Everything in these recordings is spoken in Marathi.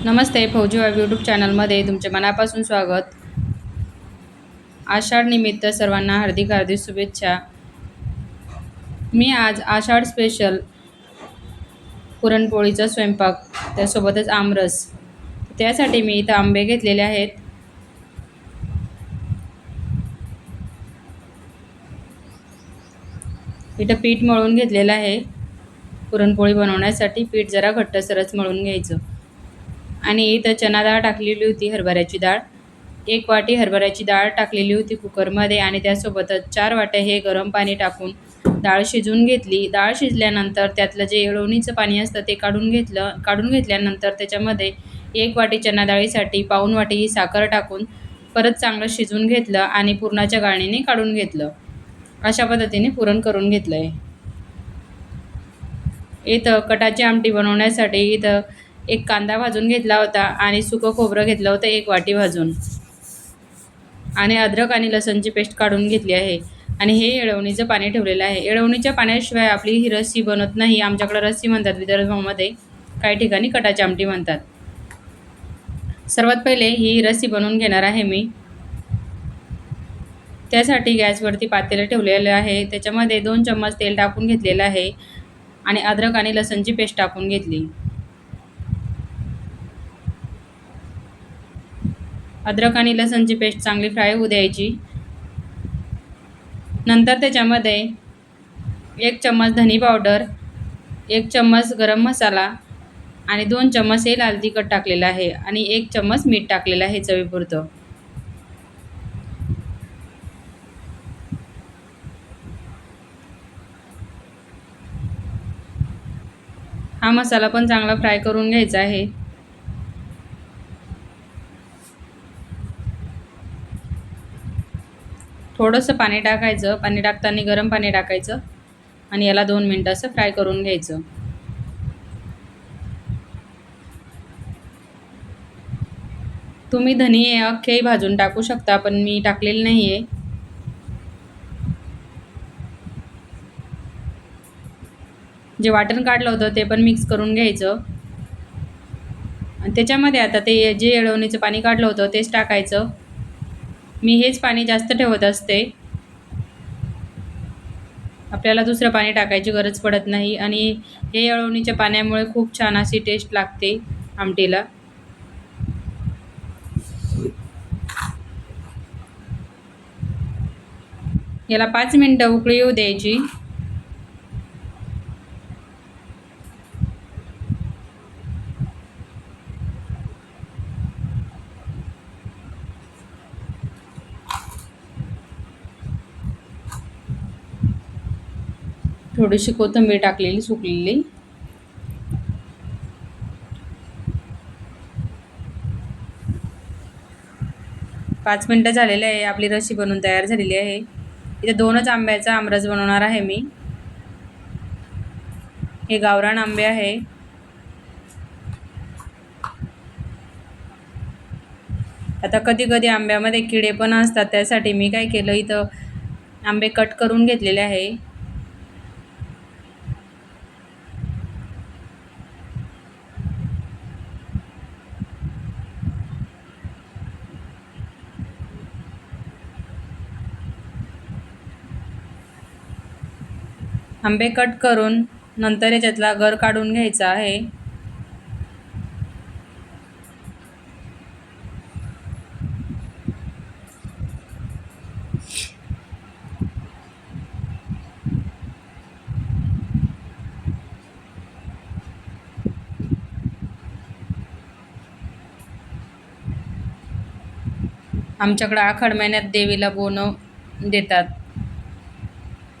नमस्ते फौजी वाईफ यूट्यूब चॅनलमध्ये तुमचे मनापासून स्वागत. आषाढ निमित्त सर्वांना हार्दिक हार्दिक शुभेच्छा. मी आज आषाढ स्पेशल पुरणपोळीचा स्वयंपाक, त्यासोबतच आमरस. त्यासाठी मी इथं आंबे घेतलेले आहेत. इथं पीठ मळून घेतलेलं आहे. पुरणपोळी बनवण्यासाठी पीठ जरा घट्टसरच मळून घ्यायचं. आणि इथं चना डाळ टाकलेली होती, हरभऱ्याची डाळ. 1 वाटी हरभऱ्याची डाळ टाकलेली होती कुकरमध्ये आणि त्यासोबतच 4 वाट्या हे गरम पाणी टाकून डाळ शिजवून घेतली. डाळ शिजल्यानंतर त्यातलं जे येळवणीचं पाणी असतं ते काढून घेतलं. काढून घेतल्यानंतर त्याच्यामध्ये 1 वाटी चना डाळीसाठी पाऊण वाटी ही साखर टाकून परत चांगलं शिजवून घेतलं आणि पुरणाच्या गाळणीने काढून घेतलं. अशा पद्धतीने पुरण करून घेतलं आहे. इथं कटाची आमटी बनवण्यासाठी इथं 1 कांदा भाजून घेतला होता आणि सुकं खोबरं घेतलं होतं 1 वाटी भाजून, आणि अद्रक आणि लसणची पेस्ट काढून घेतली आहे. आणि हे येळवणीचं पाणी ठेवलेलं आहे. येळवणीच्या पाण्याशिवाय आपली ही रस्सी बनत नाही. आमच्याकडे रस्सी म्हणतात विदर्भामध्ये, काही ठिकाणी कटाची आमटी म्हणतात. सर्वात पहिले ही रस्सी बनवून घेणार आहे मी. त्यासाठी गॅसवरती पातेलं ठेवलेलं आहे. त्याच्यामध्ये 2 चम्मच तेल टाकून घेतलेलं आहे आणि अद्रक आणि लसणची पेस्ट टाकून घेतली. अद्रक आणि लसणची पेस्ट चांगली फ्राय होऊ द्यायची. नंतर त्याच्यामध्ये 1 चम्मच धनी पावडर, 1 चम्मच गरम मसाला आणि 2 चम्मच हे लाल तिखट टाकलेलं आहे आणि 1 चम्मच मीठ टाकलेलं आहे चवीपुरतं. हा मसाला पण चांगला फ्राय करून घ्यायचा आहे. थोडंसं पाणी टाकायचं. पाणी टाकताना गरम पाणी टाकायचं आणि याला 2 मिनटं असं फ्राय करून घ्यायचं. तुम्ही धनी अख्खेही भाजून टाकू शकता, पण मी टाकलेलं नाही आहे. जे वाटण काढलं होतं ते पण मिक्स करून घ्यायचं आणि त्याच्यामध्ये आता ते जे येळवणीचं पाणी काढलं होतं तेच टाकायचं. मी हेच पाणी जास्त ठेवत असते. आपल्याला दुसरं पाणी टाकायची गरज पडत नाही आणि हे येळवणीच्या पाण्यामुळे खूप छान अशी टेस्ट लागते आमटीला. याला 5 मिनटं उकळी येऊ द्यायची. थोडीशी कोथिंबीर टाकलेली सुकलेली. पाच मिनटं झालेले आहे. आपली रशी बनवून तयार झालेली आहे. इथे 2च आंब्याचा आमरस बनवणार आहे मी. हे गावरान आंबे आहे. आता कधी कधी आंब्यामध्ये किडे पण असतात, त्यासाठी मी काय केलं, इथं आंबे कट करून घेतलेले आहे. आंबे कट करून नंतर याच्यातला गर काढून घ्यायचा आहे. आमच्याकडं आखाड महिन्यात देवीला बोनं देतात,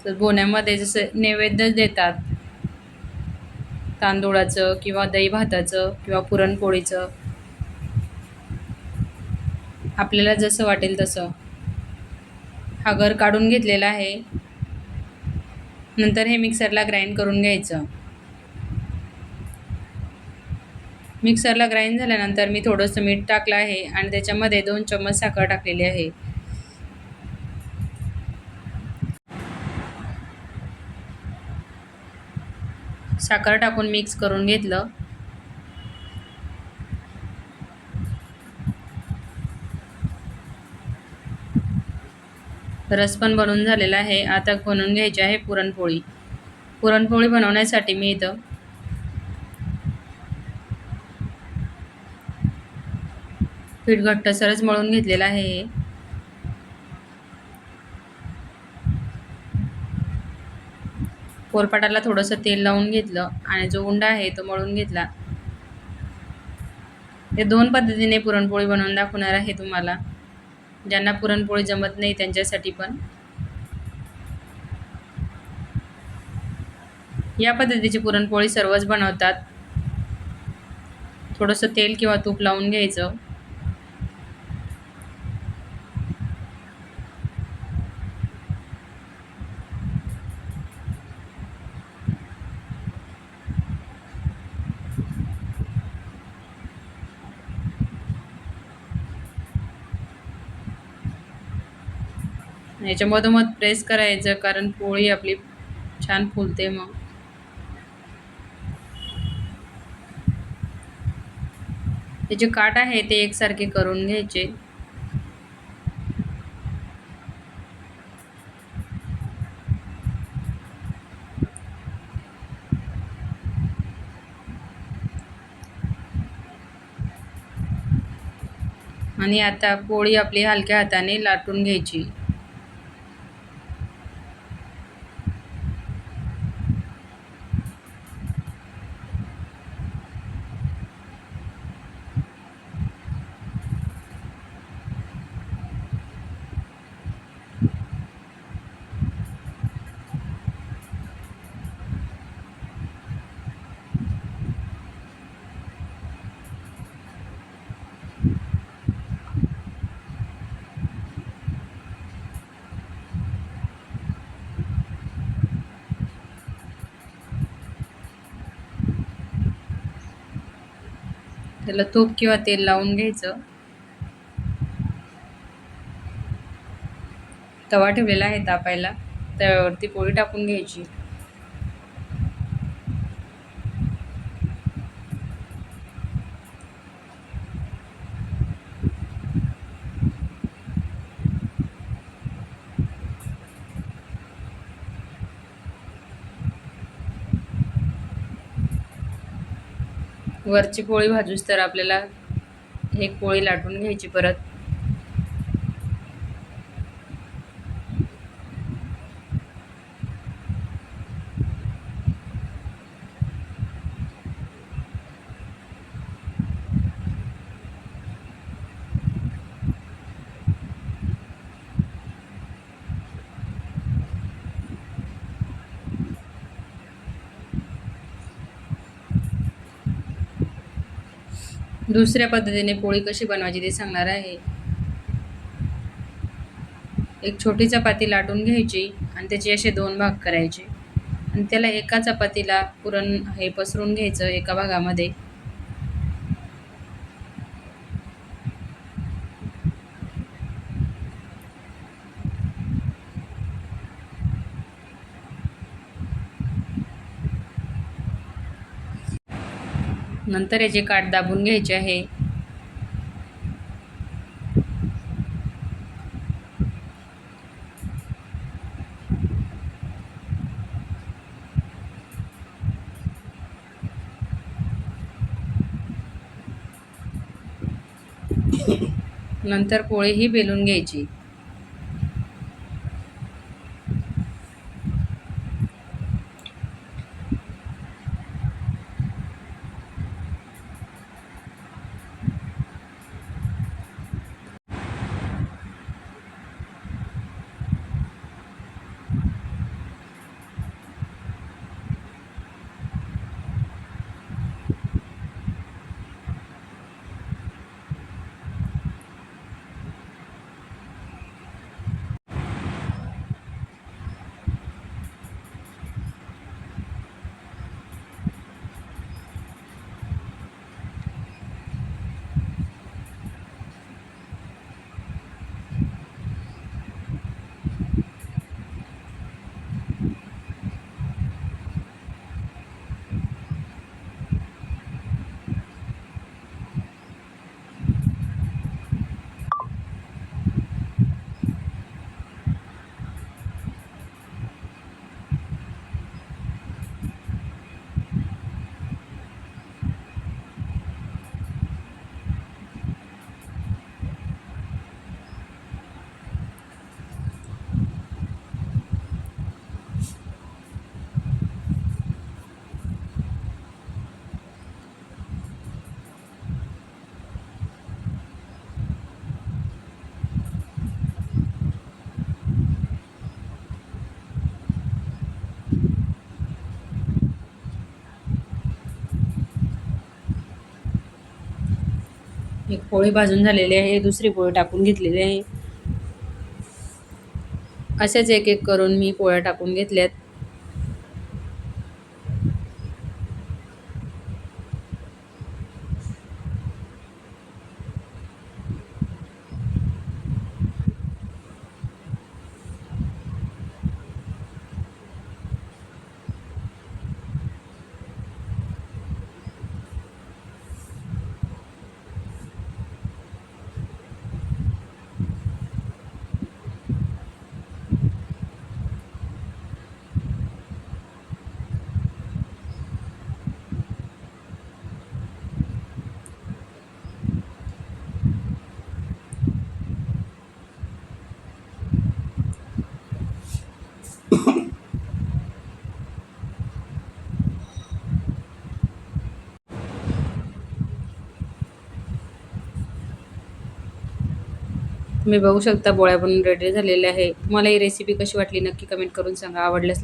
तर बोन्यामध्ये जसं नैवेद्य देतात, तांदूळाचं किंवा दही भाताचं किंवा पुरणपोळीचं, आपल्याला जसं वाटेल तसं. हा गर काढून घेतलेला आहे. नंतर हे मिक्सरला ग्राइंड करून घ्यायचं. मिक्सरला ग्राइंड झाल्यानंतर मी थोडंसं मीठ टाकलं आहे आणि त्याच्यामध्ये 2 चम्मच साखर टाकलेली आहे. साखर टाकून मिक्स करून घेतलं. रस पण बनवून झालेला आहे. आता बनवून घ्यायची आहे पुरणपोळी. पुरणपोळी बनवण्यासाठी मी इथं पीठ घट्टसरच मळून घेतलेलं आहे. पोलपाटाला थोडंसं तेल लावून घेतलं आणि जो उंडा आहे तो मळून घेतला. हे 2 पद्धतीने पुरणपोळी बनवून दाखवणार आहे तुम्हाला. ज्यांना पुरणपोळी जमत नाही त्यांच्यासाठी पण. या पद्धतीची पुरणपोळी सर्वच बनवतात. थोडंसं तेल किंवा तूप लावून घ्यायचं. याच्या मधोमध प्रेस करायचं, कारण पोळी आपली छान फुलते मग. हे जे काठ आहे ते एकसारखे करून घ्यायचे. आणि आता पोळी आपली हलक्या हाताने लाटून घ्यायची. त्याला तूप किंवा तेल लावून घ्यायचं. तवा ठेवलेला आहे तापायला. तव्यावरती पोळी टाकून घ्यायची. वरची पोळी भाजूस तर आपल्याला एक पोळी लाटून घ्यायची परत. दुसऱ्या पद्धतीने पोळी कशी बनवायची ते सांगणार आहे. एक छोटी चपाती लाटून घ्यायची आणि त्याचे असे 2 भाग करायचे आणि त्याला एका चपातीला पुरण हे पसरून घ्यायचं एका भागामध्ये. नंतर याचे काठ दाबून घ्यायचे आहे. नंतर पोळी ही बेलून घ्यायची. एक पोळी भाजून झालेली आहे, दुसरी पोळी टाकून घेतलेली आहे. असेच एक एक करून मी पोळ्या टाकून घेतल्यात. तुम्ही बघू शकता पोळ्या बनवून रेडी झालेल्या आहे. तुम्हाला ही रेसिपी कशी वाटली नक्की कमेंट करून सांगा. आवडल्यास